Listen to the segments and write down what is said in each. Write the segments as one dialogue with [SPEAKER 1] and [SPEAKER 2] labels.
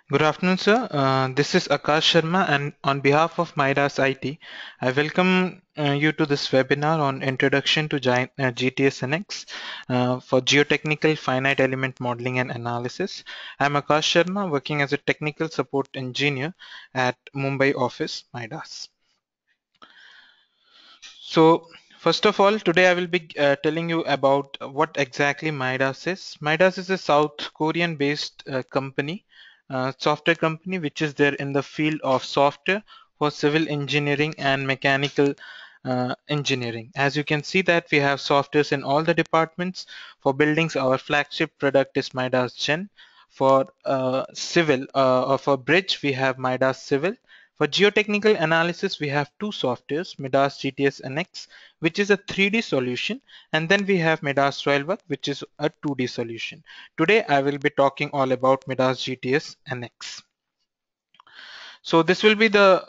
[SPEAKER 1] Good afternoon, sir. This is Akash Sharma, and on behalf of MIDAS IT, I welcome you to this webinar on Introduction to GTS NX for Geotechnical Finite Element Modeling and Analysis. I'm Akash Sharma, working as a technical support engineer at Mumbai office, MIDAS. So, first of all, today I will be telling you about what exactly MIDAS is. MIDAS is a South Korean based company, software company, which is there in the field of software for civil engineering and mechanical engineering. As you can see that we have softwares in all the departments. For buildings, our flagship product is MIDAS Gen. For civil or for bridge, we have MIDAS Civil. For geotechnical analysis, we have two softwares, MIDAS GTS NX, which is a 3D solution, and then we have MIDAS Soilwork, which is a 2D solution. Today, I will be talking all about MIDAS GTS NX. So this will be the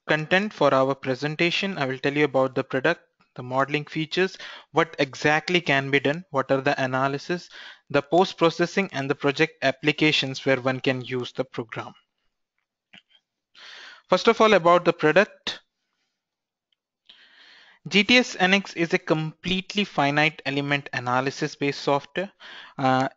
[SPEAKER 1] content for our presentation. I will tell you about the product, the modeling features, what exactly can be done, what are the analysis, the post-processing, and the project applications where one can use the program. First of all, about the product. GTS NX is a completely finite element analysis based software.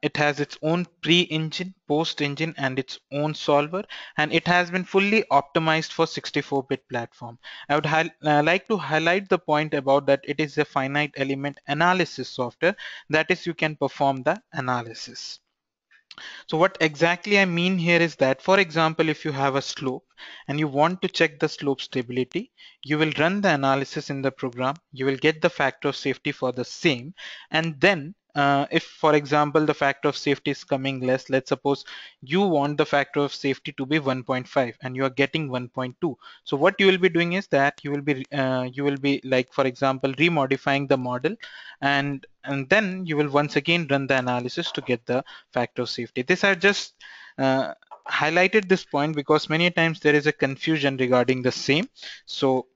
[SPEAKER 1] It has its own pre-engine, post-engine, and its own solver, and it has been fully optimized for 64-bit platform. I would like to highlight the point about that it is a finite element analysis software. That is, you can perform the analysis. So what exactly I mean here is that, for example, if you have a slope and you want to check the slope stability, you will run the analysis in the program, you will get the factor of safety for the same, and then if, for example, the factor of safety is coming less, let's suppose you want the factor of safety to be 1.5 and you are getting 1.2. So what you will be doing is that you will be like, for example, remodifying the model, and then you will once again run the analysis to get the factor of safety. This I just highlighted this point because many times there is a confusion regarding the same. So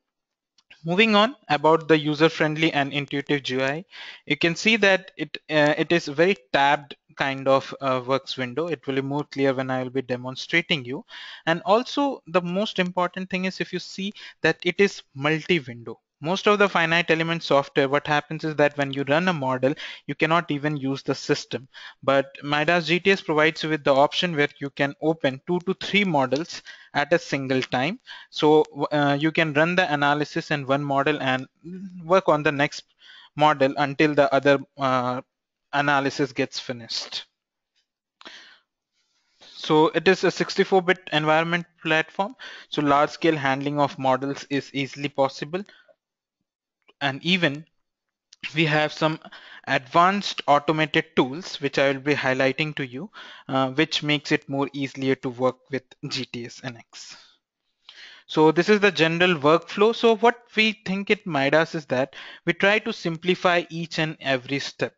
[SPEAKER 1] moving on about the user-friendly and intuitive GUI, you can see that it is a very tabbed kind of works window. It will be more clear when I will be demonstrating you. And also the most important thing is if you see that it is multi-window. Most of the finite element software, what happens is that when you run a model, you cannot even use the system. But MIDAS GTS provides you with the option where you can open 2 to 3 models at a single time. So you can run the analysis in one model and work on the next model until the other analysis gets finished. So it is a 64-bit environment platform. So large scale handling of models is easily possible. And even we have some advanced automated tools, which I will be highlighting to you, which makes it more easier to work with GTS NX. So this is the general workflow. So what we think at MIDAS is that we try to simplify each and every step.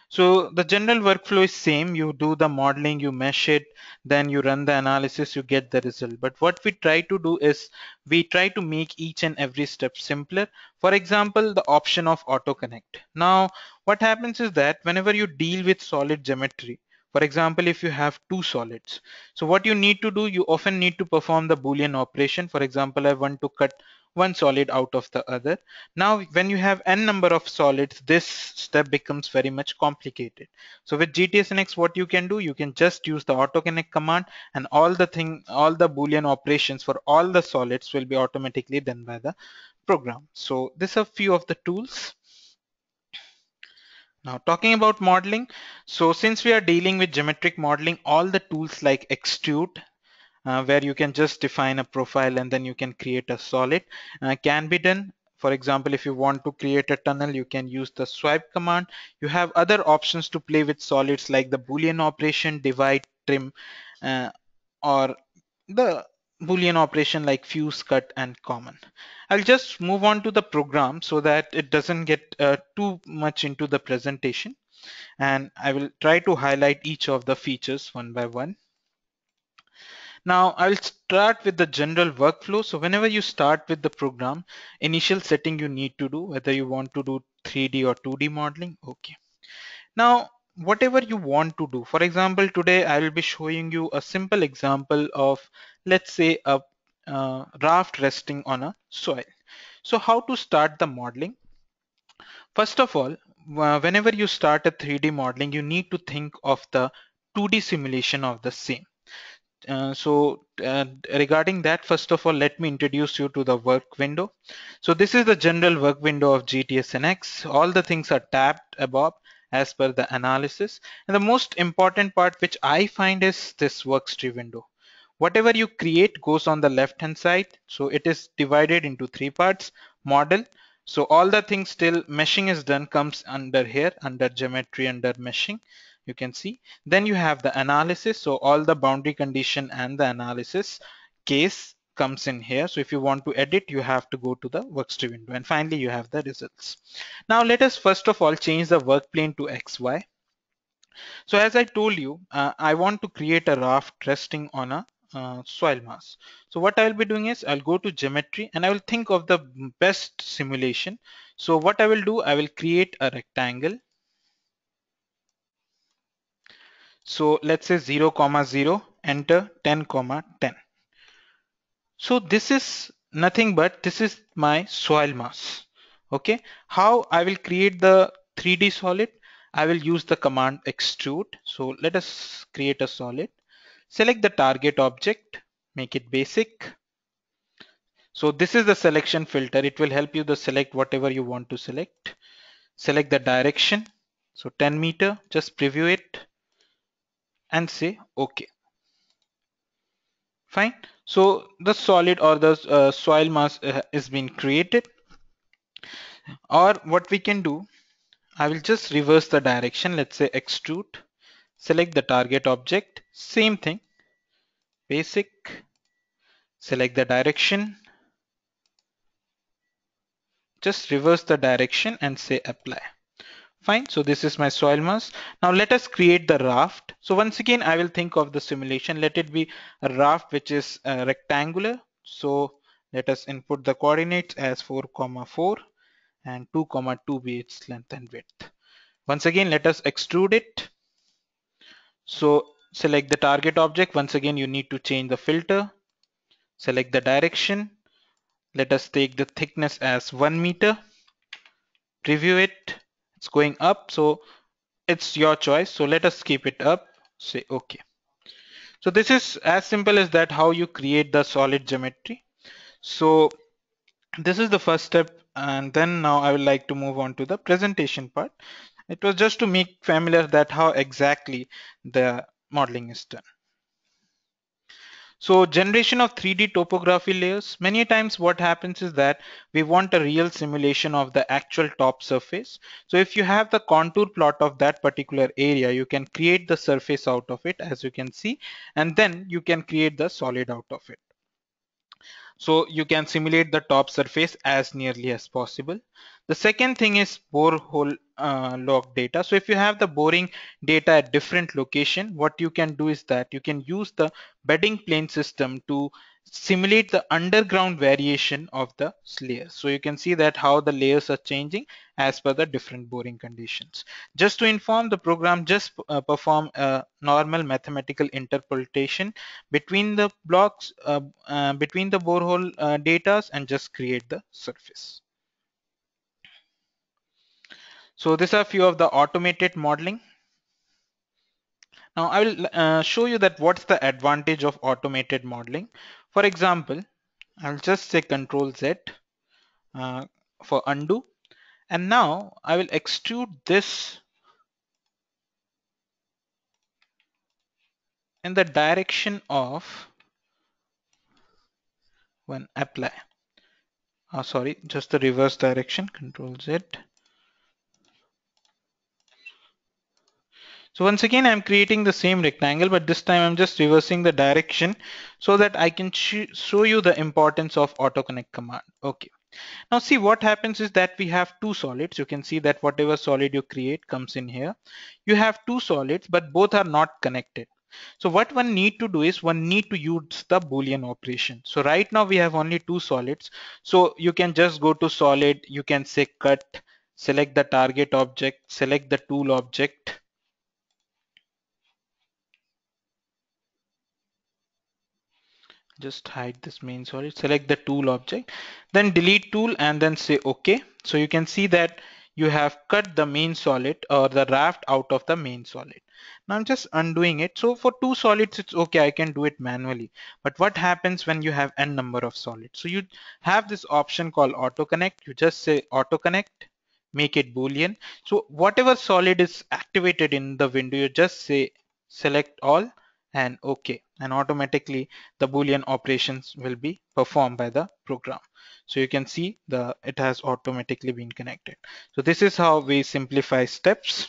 [SPEAKER 1] So the general workflow is same. You do the modeling, you mesh it, then you run the analysis, you get the result. But what we try to do is we try to make each and every step simpler. For example, the option of auto connect. Now, what happens is that whenever you deal with solid geometry, for example, if you have two solids, so what you need to do, you often need to perform the Boolean operation. For example, I want to cut one solid out of the other. Now, when you have n number of solids, this step becomes very much complicated. So with GTS NX, what you can do, you can just use the auto connect command, and all the Boolean operations for all the solids will be automatically done by the program. So these are few of the tools. Now talking about modeling, so since we are dealing with geometric modeling, all the tools like extrude, where you can just define a profile and then you can create a solid, can be done. For example, if you want to create a tunnel, you can use the swipe command. You have other options to play with solids like the Boolean operation, divide, trim, uh, or the Boolean operation like fuse, cut, and common. I'll just move on to the program so that it doesn't get too much into the presentation, and I will try to highlight each of the features one by one. Now I'll start with the general workflow. So whenever you start with the program, initial setting you need to do, whether you want to do 3D or 2D modeling. Okay. Now whatever you want to do. For example, today I will be showing you a simple example of, let's say, a raft resting on a soil. So how to start the modeling? First of all, whenever you start a 3D modeling, you need to think of the 2D simulation of the same. Regarding that, first of all, let me introduce you to the work window. So this is the general work window of GTS NX. All the things are tabbed above as per the analysis. And the most important part which I find is this workstream window. Whatever you create goes on the left hand side. So it is divided into three parts: model. So all the things till meshing is done comes under here, under geometry, under meshing, you can see. Then you have the analysis. So all the boundary condition and the analysis case comes in here. So if you want to edit, you have to go to the workstream window. And finally, you have the results. Now let us first of all change the work plane to XY. So as I told you, I want to create a raft resting on a soil mass. So what I will be doing is I'll go to geometry and I will think of the best simulation. So what I will do, I will create a rectangle. So let's say 0, 0, enter 10, 10. So this is nothing but this is my soil mass. Okay, how I will create the 3D solid? I will use the command extrude. So let us create a solid. Select the target object, make it basic. So this is the selection filter. It will help you to select whatever you want to select. Select the direction. So 10 meter, just preview it and say OK. Fine. So the solid or the soil mass is being created. Or what we can do, I will just reverse the direction. Let's say extrude. Select the target object. Same thing. Basic. Select the direction. Just reverse the direction and say apply. Fine. So this is my soil mass. Now let us create the raft. So once again, I will think of the simulation. Let it be a raft which is rectangular. So let us input the coordinates as 4, 4 and 2, 2 be its length and width. Once again, let us extrude it. So select the target object. Once again, you need to change the filter. Select the direction. Let us take the thickness as 1 meter. Preview it. It's going up. So it's your choice. So let us keep it up. Say OK. So this is as simple as that, how you create the solid geometry. So this is the first step. And then now I would like to move on to the presentation part. It was just to make familiar that how exactly the modeling is done. So generation of 3D topography layers, many times what happens is that we want a real simulation of the actual top surface. So if you have the contour plot of that particular area, you can create the surface out of it, as you can see, and then you can create the solid out of it. So you can simulate the top surface as nearly as possible. The second thing is borehole log data. So if you have the boring data at different location, what you can do is that you can use the bedding plane system to simulate the underground variation of the layers. So you can see that how the layers are changing as per the different boring conditions. Just to inform, the program just perform a normal mathematical interpolation between the blocks, between the borehole data, and just create the surface. So these are a few of the automated modeling. Now I will show you that what's the advantage of automated modeling. For example, I'll just say Control Z uh, for undo. And now I will extrude this in the direction of when apply. Sorry, just the reverse direction, Control Z. So once again, I'm creating the same rectangle, but this time I'm just reversing the direction so that I can show you the importance of AutoConnect command. Okay. Now see what happens is that we have two solids. You can see that whatever solid you create comes in here. You have two solids, but both are not connected. So what one need to do is one need to use the Boolean operation. So right now we have only two solids. So you can just go to solid, you can say cut, select the target object, select the tool object, Just hide this main solid, select the tool object, then delete tool and then say OK. So you can see that you have cut the main solid or the raft out of the main solid. Now I'm just undoing it. So for two solids, it's okay. I can do it manually. But what happens when you have n number of solids? So you have this option called auto connect. You just say auto connect, make it Boolean. So whatever solid is activated in the window, you just say select all and OK, and automatically the Boolean operations will be performed by the program. So you can see it has automatically been connected. So this is how we simplify steps.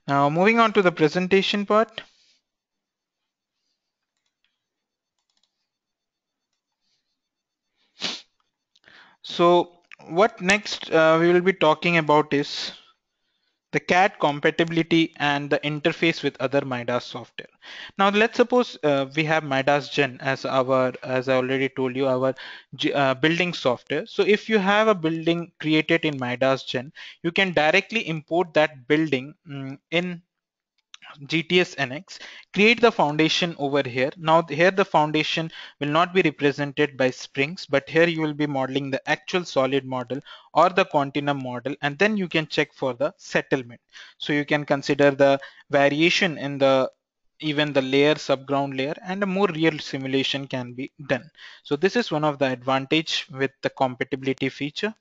[SPEAKER 1] Now moving on to the presentation part. So what next we will be talking about is the CAD compatibility and the interface with other MIDAS software. Now let's suppose we have MIDAS Gen as as I already told you, our building software. So if you have a building created in MIDAS Gen, you can directly import that building in GTS NX, create the foundation over here. Now here the foundation will not be represented by springs, but here you will be modeling the actual solid model or the continuum model, and then you can check for the settlement. So you can consider the variation in the even the layer, subground layer, and a more real simulation can be done. So this is one of the advantage with the compatibility feature.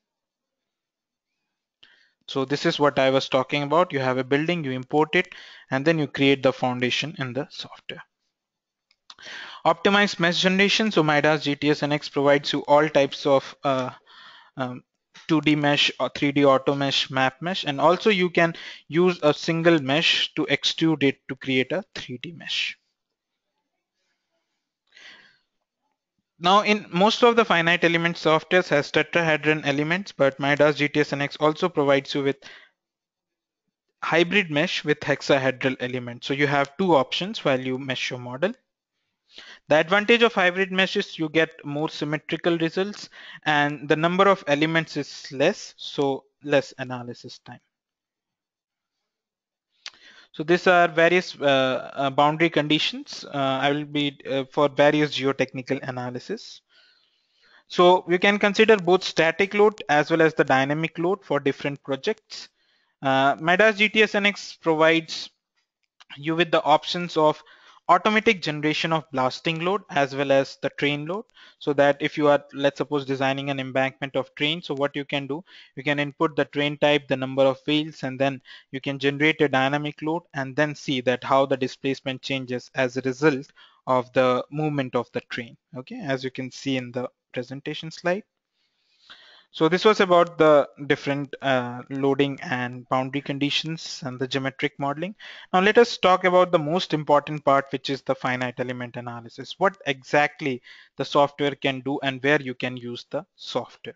[SPEAKER 1] So this is what I was talking about. You have a building, you import it, and then you create the foundation in the software. Optimized mesh generation. So MIDAS GTS NX provides you all types of um, 2D mesh or 3D auto mesh, map mesh, and also you can use a single mesh to extrude it to create a 3D mesh. Now, in most of the finite element softwares has tetrahedron elements, but MIDAS GTS NX also provides you with hybrid mesh with hexahedral elements. So you have two options while you mesh your model. The advantage of hybrid mesh is you get more symmetrical results and the number of elements is less, so less analysis time. So these are various boundary conditions. I will be for various geotechnical analysis. So you can consider both static load as well as the dynamic load for different projects. MIDAS GTS NX provides you with the options of automatic generation of blasting load as well as the train load, so that if you are, let's suppose, designing an embankment of train, so what you can do, you can input the train type, the number of wheels, and then you can generate a dynamic load and then see that how the displacement changes as a result of the movement of the train. Okay, as you can see in the presentation slide. So this was about the different loading and boundary conditions and the geometric modeling. Now let us talk about the most important part, which is the finite element analysis. What exactly the software can do and where you can use the software.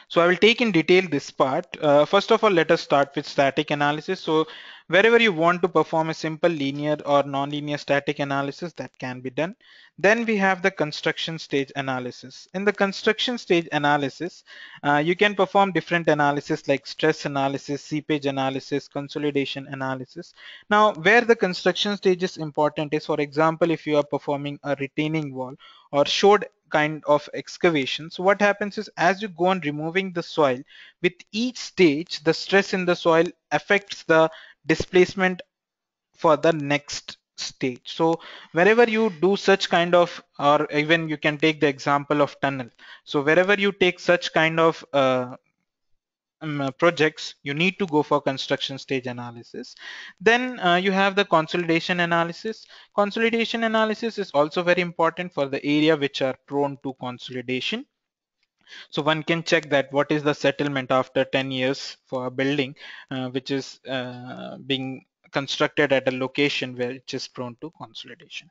[SPEAKER 1] So I will take in detail this part. First of all, let us start with static analysis. So wherever you want to perform a simple linear or nonlinear static analysis, that can be done. Then we have the construction stage analysis. In the construction stage analysis, you can perform different analysis like stress analysis, seepage analysis, consolidation analysis. Now, where the construction stage is important is, for example, if you are performing a retaining wall or showed kind of excavation. So what happens is, as you go on removing the soil, with each stage, the stress in the soil affects the displacement for the next stage. So wherever you do such kind of, or even you can take the example of tunnel. So wherever you take such kind of projects, you need to go for construction stage analysis. Then you have the consolidation analysis. Consolidation analysis is also very important for the area which are prone to consolidation. So one can check that what is the settlement after 10 years for a building which is being constructed at a location which is prone to consolidation.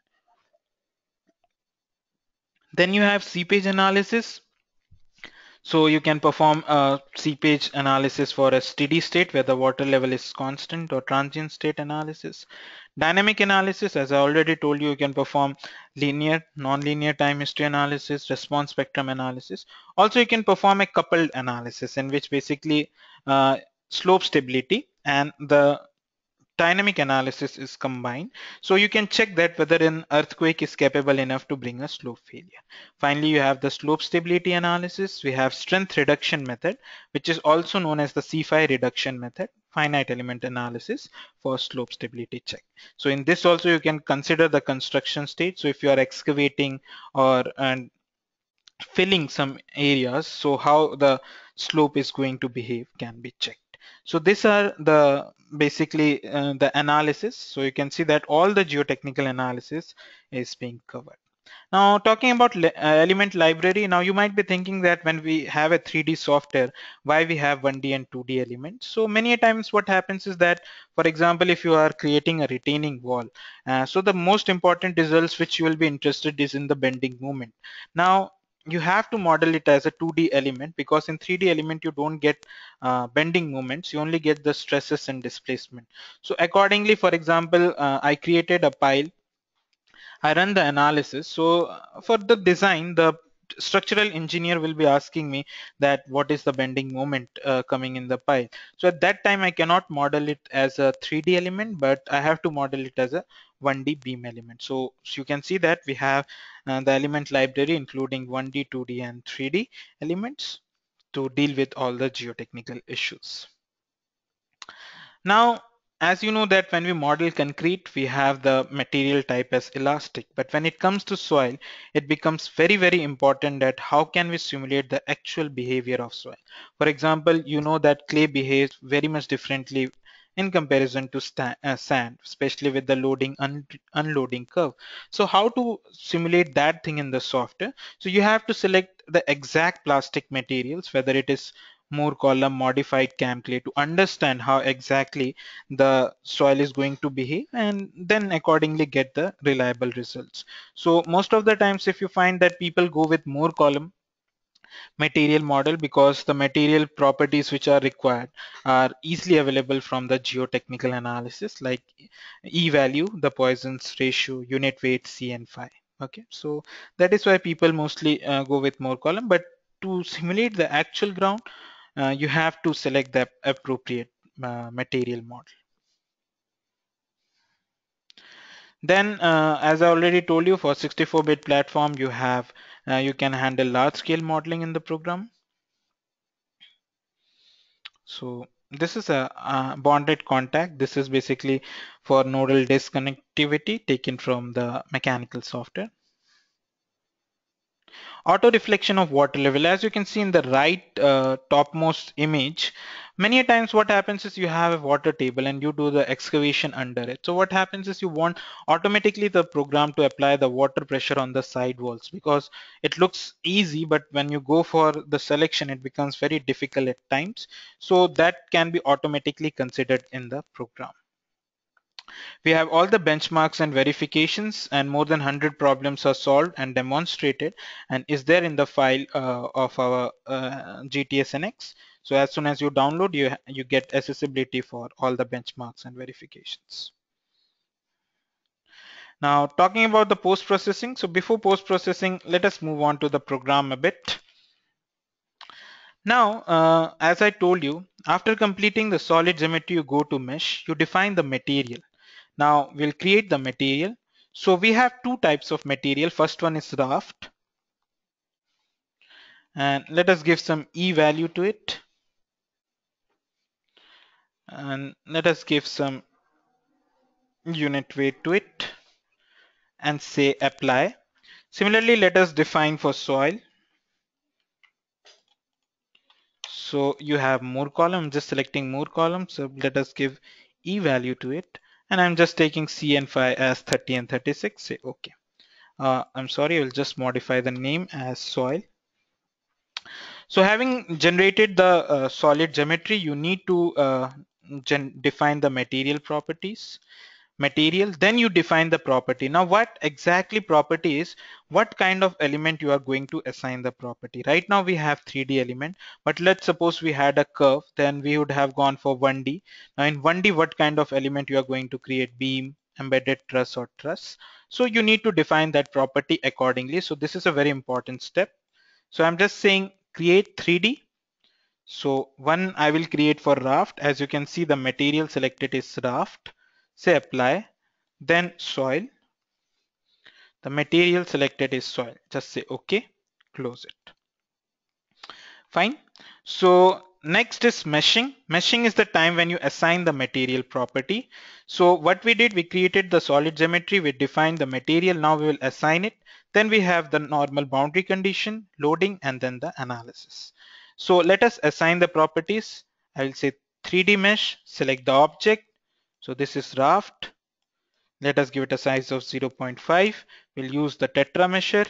[SPEAKER 1] Then you have seepage analysis. So you can perform a seepage analysis for a steady state where the water level is constant, or transient state analysis. Dynamic analysis, as I already told you, you can perform linear, non-linear time history analysis, response spectrum analysis. Also, you can perform a coupled analysis in which basically slope stability and the dynamic analysis is combined. So you can check that whether an earthquake is capable enough to bring a slope failure. Finally, you have the slope stability analysis. We have strength reduction method, which is also known as the C5 reduction method, finite element analysis for slope stability check. So in this also you can consider the construction stage. So if you are excavating or and filling some areas, so how the slope is going to behave can be checked. So these are the basically the analysis. So you can see that all the geotechnical analysis is being covered. Now, talking about element library, now you might be thinking that when we have a 3D software, why we have 1D and 2D elements. So many a times what happens is that, for example, if you are creating a retaining wall, so the most important results which you will be interested is in the bending moment. Now, you have to model it as a 2D element, because in 3D element you don't get bending moments, you only get the stresses and displacement. So accordingly, for example, I created a pile, I run the analysis. So for the design, the structural engineer will be asking me that what is the bending moment coming in the pile. So at that time, I cannot model it as a 3D element, but I have to model it as a 1D beam element. So you can see that we have the element library including 1D, 2D, and 3D elements to deal with all the geotechnical issues. Now, as you know that when we model concrete, we have the material type as elastic. But when it comes to soil, it becomes very, very important that how can we simulate the actual behavior of soil. For example, you know that clay behaves very much differently in comparison to sand, especially with the loading unloading curve. So how to simulate that thing in the software? So you have to select the exact plastic materials, whether it is more column modified cam clay, to understand how exactly the soil is going to behave, and then accordingly get the reliable results. So most of the times if you find that people go with more column material model, because the material properties which are required are easily available from the geotechnical analysis, like E value, the Poisson's ratio, unit weight, C and phi. Okay, so that is why people mostly go with more column. But to simulate the actual ground, you have to select the appropriate material model. Then, as I already told you, for 64-bit platform, you can handle large-scale modeling in the program. So this is a bonded contact. This is basically for nodal disconnectivity taken from the mechanical software. Auto reflection of water level, as you can see in the right topmost image, many a times what happens is you have a water table and you do the excavation under it. So what happens is you want automatically the program to apply the water pressure on the side walls, because it looks easy, but when you go for the selection it becomes very difficult at times. So that can be automatically considered in the program. We have all the benchmarks and verifications, and more than 100 problems are solved and demonstrated and is there in the file of our GTS NX. So as soon as you download, you get accessibility for all the benchmarks and verifications. Now talking about the post-processing. So before post-processing, let us move on to the program a bit. Now, as I told you, after completing the solid geometry, you go to mesh, you define the material. Now we'll create the material. So we have two types of material. First one is raft, and let us give some E value to it, and let us give some unit weight to it and say apply. Similarly, let us define for soil. So you have more column, just selecting more columns. So let us give E value to it, and I'm just taking C and phi as 30 and 36. Say okay. I'm sorry, I'll just modify the name as soil. So having generated the solid geometry, you need to define the material properties. Material, then you define the property. Now what exactly property is, what kind of element you are going to assign the property. Right now we have 3D element, but let's suppose we had a curve, then we would have gone for 1D. Now in 1D, what kind of element you are going to create, beam, embedded truss or truss. So you need to define that property accordingly. So this is a very important step. So I'm just saying create 3D. So one I will create for raft. As you can see, the material selected is raft. say apply, then soil. The material selected is soil. Just say OK, close it. Fine. So next is meshing. Meshing is the time when you assign the material property. So what we did, we created the solid geometry, we defined the material, now we will assign it. Then we have the normal boundary condition, loading, and then the analysis. So let us assign the properties. I will say 3D mesh, select the object. So this is raft. Let us give it a size of 0.5. We'll use the tetra measure.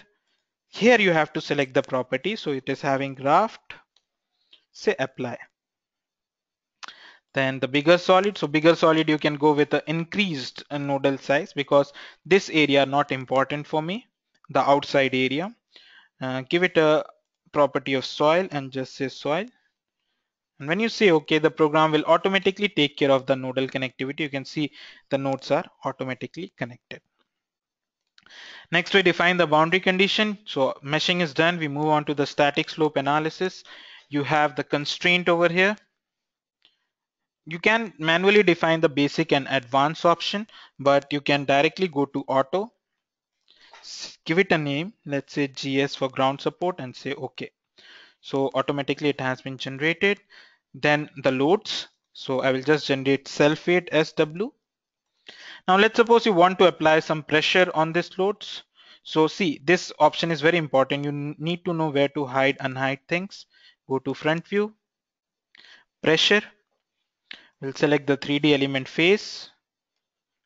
[SPEAKER 1] Here you have to select the property. So it is having raft, say apply. Then the bigger solid, so bigger solid you can go with the increased nodal size because this area not important for me, the outside area. Give it a property of soil and just say soil. And when you say OK, the program will automatically take care of the nodal connectivity. You can see the nodes are automatically connected. Next, we define the boundary condition. So meshing is done. We move on to the static slope analysis. You have the constraint over here. You can manually define the basic and advanced option, but you can directly go to auto, give it a name, let's say GS for ground support, and say OK. So automatically it has been generated. Then the loads. So I will just generate self-weight SW. Now let's suppose you want to apply some pressure on this loads. So see, this option is very important. You need to know where to hide, unhide things. Go to front view, pressure. We'll select the 3D element face.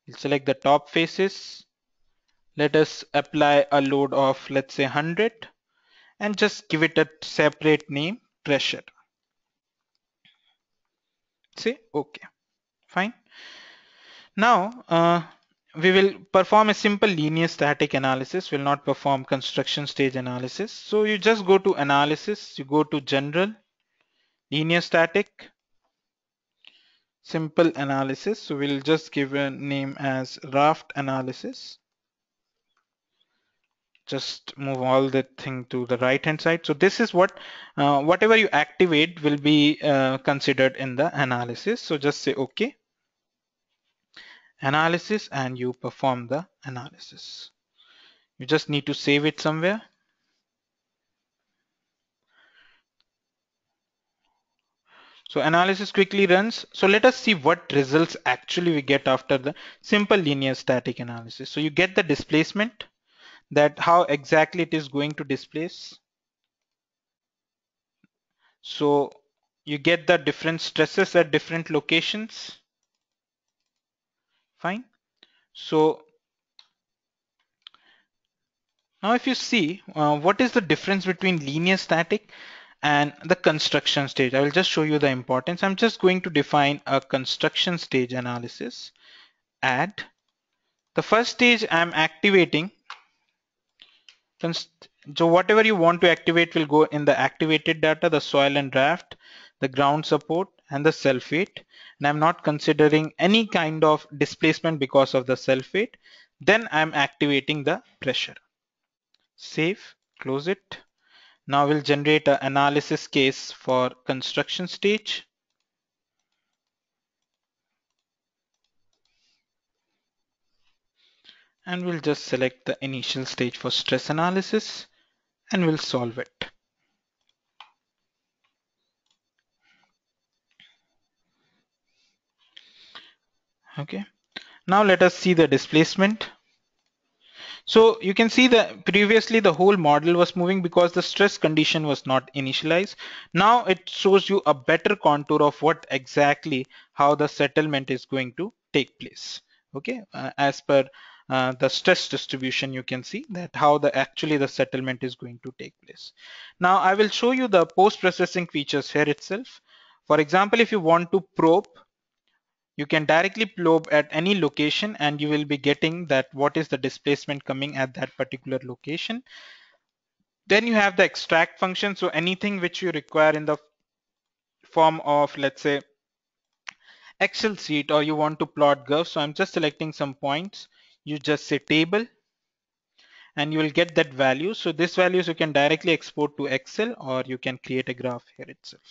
[SPEAKER 1] We'll select the top faces. Let us apply a load of, let's say 100, and just give it a separate name, pressure. Say OK. Fine. Now we will perform a simple linear static analysis. We'll not perform construction stage analysis. So you just go to analysis, you go to general, linear static, simple analysis. So we'll just give a name as raft analysis. Just move all the thing to the right hand side. So this is what whatever you activate will be considered in the analysis. So just say OK, analysis, and you perform the analysis. You just need to save it somewhere. So analysis quickly runs. So let us see what results actually we get after the simple linear static analysis. So you get the displacement, that how exactly it is going to displace. So you get the different stresses at different locations. Fine. So now if you see what is the difference between linear static and the construction stage, I will just show you the importance. I'm just going to define a construction stage analysis. Add the first stage, I'm activating. So whatever you want to activate will go in the activated data, the soil and raft, the ground support, and the self-weight. And I'm not considering any kind of displacement because of the self-weight. Then I'm activating the pressure. Save, close it. Now we'll generate an analysis case for construction stage. And we'll just select the initial stage for stress analysis and we'll solve it. Okay. Now let us see the displacement. So you can see that previously the whole model was moving because the stress condition was not initialized. Now it shows you a better contour of what exactly how the settlement is going to take place. Okay, as per the stress distribution, you can see that how the actually the settlement is going to take place. Now I will show you the post-processing features here itself. For example, if you want to probe, you can directly probe at any location and you will be getting that what is the displacement coming at that particular location. Then you have the extract function. So anything which you require in the form of, let's say, Excel sheet, or you want to plot curves. So I'm just selecting some points. You just say table and you will get that value. So this values you can directly export to Excel or you can create a graph here itself.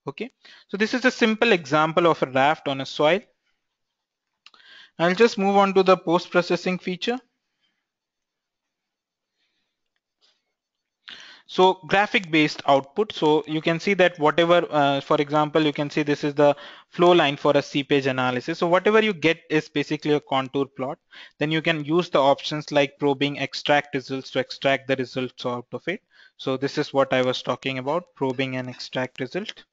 [SPEAKER 1] Okay. So this is a simple example of a raft on a soil. I'll just move on to the post-processing feature. So graphic based output. So you can see that whatever, for example, you can see this is the flow line for a seepage analysis. So whatever you get is basically a contour plot. Then you can use the options like probing, extract results to extract the results out of it. So this is what I was talking about, probing and extract result.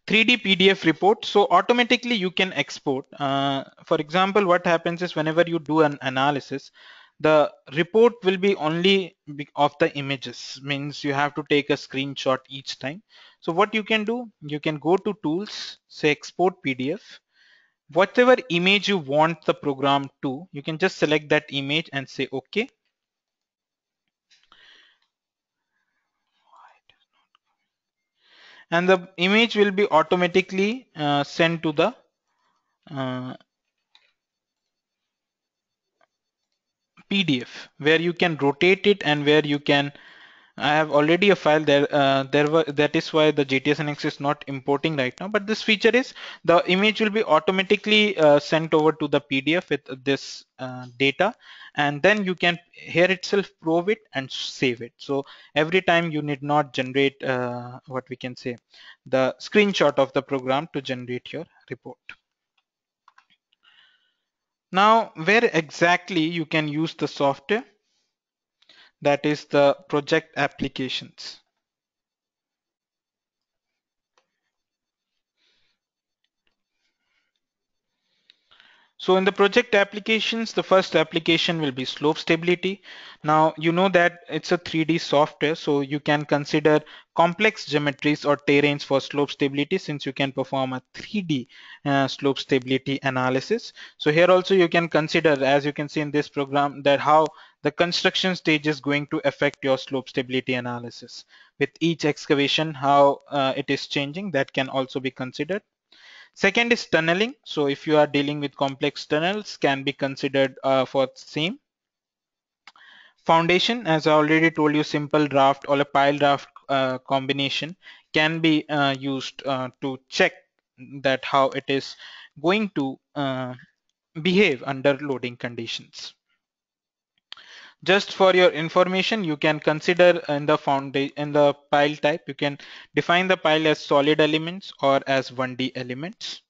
[SPEAKER 1] 3D PDF report. So automatically you can export. For example, what happens is whenever you do an analysis, the report will be only of the images, means you have to take a screenshot each time. So what you can do, you can go to tools, say export PDF. Whatever image you want the program to, you can just select that image and say OK. And the image will be automatically sent to the uh, PDF, where you can rotate it and where you can. I have already a file there. That is why the GTS NX is not importing right now. But this feature is the image will be automatically sent over to the PDF with this data, and then you can here itself probe it and save it. So every time you need not generate what we can say the screenshot of the program to generate your report. Now, where exactly you can use the software? That is the project applications. So in the project applications, the first application will be slope stability. Now you know that it's a 3D software, so you can consider complex geometries or terrains for slope stability, since you can perform a 3D slope stability analysis. So here also you can consider, as you can see in this program, that how the construction stage is going to affect your slope stability analysis. With each excavation, how it is changing, that can also be considered. Second is tunneling. So if you are dealing with complex tunnels, can be considered for same. Foundation, as I already told you, simple draft or a pile draft combination can be used to check that how it is going to behave under loading conditions. Just for your information, you can consider in the in the pile type, you can define the pile as solid elements or as 1D elements.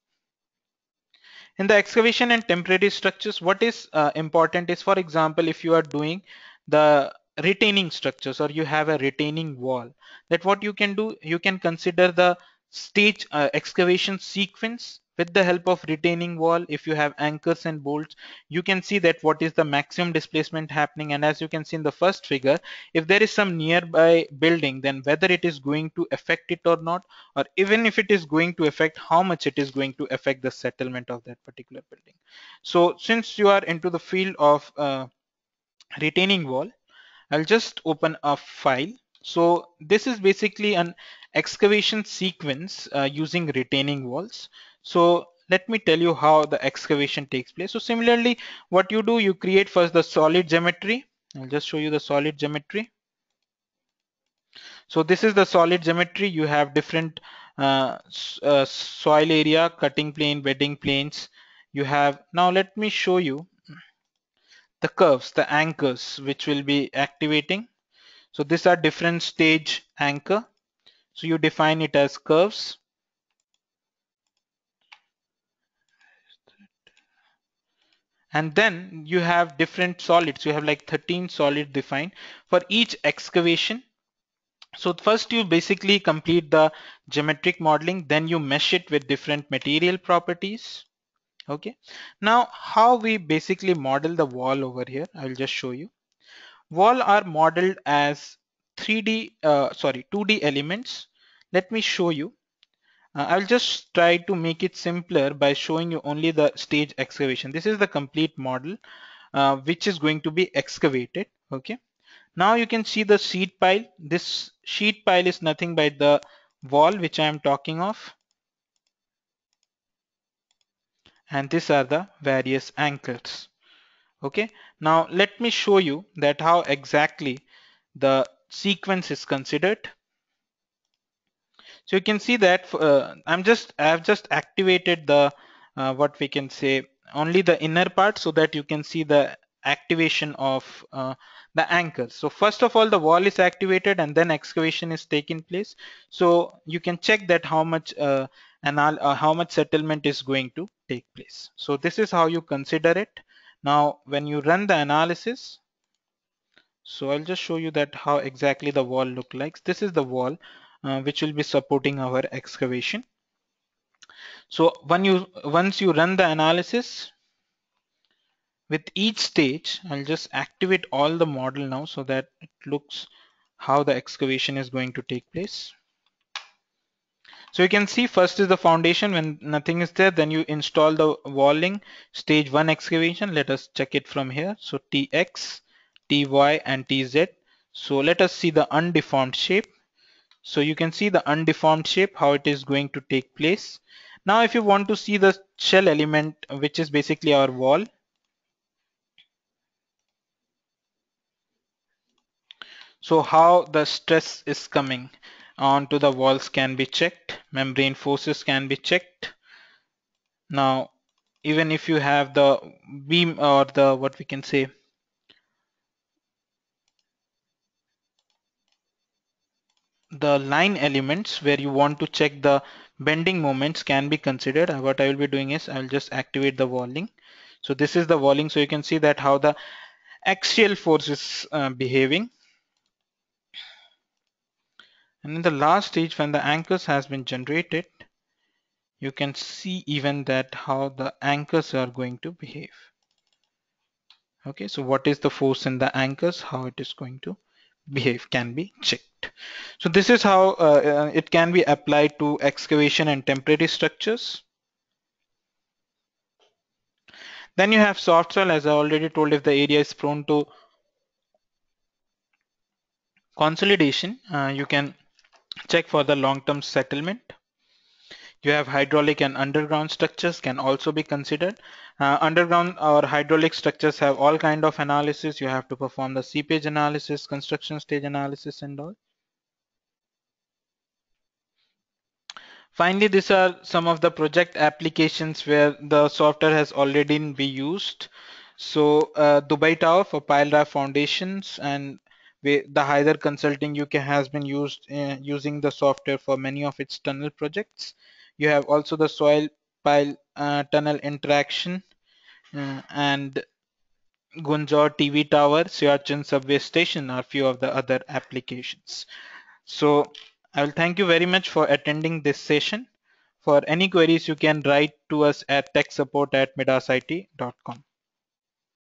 [SPEAKER 1] In the excavation and temporary structures, what is important is, for example, if you are doing the retaining structures or you have a retaining wall, that what you can do, you can consider the stage excavation sequence with the help of retaining wall. If you have anchors and bolts, you can see that what is the maximum displacement happening. And as you can see in the first figure, if there is some nearby building, then whether it is going to affect it or not, or even if it is going to affect, how much it is going to affect the settlement of that particular building. So since you are into the field of retaining wall, I'll just open a file. So this is basically an excavation sequence using retaining walls. So let me tell you how the excavation takes place. So similarly, what you do, you create first the solid geometry. I'll just show you the solid geometry. So this is the solid geometry. You have different soil area, cutting plane, bedding planes. You have, now let me show you the curves, the anchors, which will be activating. So these are different stage anchor. So you define it as curves. And then you have different solids. You have like 13 solid defined for each excavation. So first you basically complete the geometric modeling, then you mesh it with different material properties. Okay, now how we basically model the wall over here, I'll just show you. Wall are modeled as 2D elements. Let me show you. I'll just try to make it simpler by showing you only the stage excavation. This is the complete model which is going to be excavated. Okay, now you can see the sheet pile. This sheet pile is nothing but the wall which I am talking of, and these are the various anchors. Okay, now let me show you that how exactly the sequence is considered. So you can see that I have just activated the what we can say only the inner part so that you can see the activation of the anchor. So first of all, the wall is activated and then excavation is taking place. So you can check that how much how much settlement is going to take place. So this is how you consider it. Now, when you run the analysis, so I'll just show you that how exactly the wall look like. This is the wall which will be supporting our excavation. So once you run the analysis, with each stage, I'll just activate all the model now so that it looks how the excavation is going to take place. So you can see first is the foundation. When nothing is there, then you install the walling, stage 1 excavation. Let us check it from here. So TX, TY and TZ. So let us see the undeformed shape. So you can see the undeformed shape, how it is going to take place. Now if you want to see the shell element, which is basically our wall, so how the stress is coming onto the walls can be checked, membrane forces can be checked. Now, even if you have the beam or the what we can say the line elements where you want to check the bending moments can be considered. What I will be doing is I'll just activate the walling. So this is the walling, so you can see that how the axial force is behaving. And in the last stage, when the anchors has been generated, you can see even that how the anchors are going to behave. Okay, so what is the force in the anchors, how it is going to behave can be checked. So this is how it can be applied to excavation and temporary structures. Then you have soft soil, as I already told. If the area is prone to consolidation, you can check for the long-term settlement. You have hydraulic and underground structures can also be considered. Underground or hydraulic structures have all kind of analysis. You have to perform the seepage analysis, construction stage analysis and all. Finally, these are some of the project applications where the software has already been used. So Dubai Tower for pile drive foundations, and the Hyder Consulting UK has been used using the software for many of its tunnel projects. You have also the soil pile tunnel interaction and Gunjor TV Tower, Siachen subway station are few of the other applications. So I will thank you very much for attending this session. For any queries, you can write to us at techsupport@midasit.com.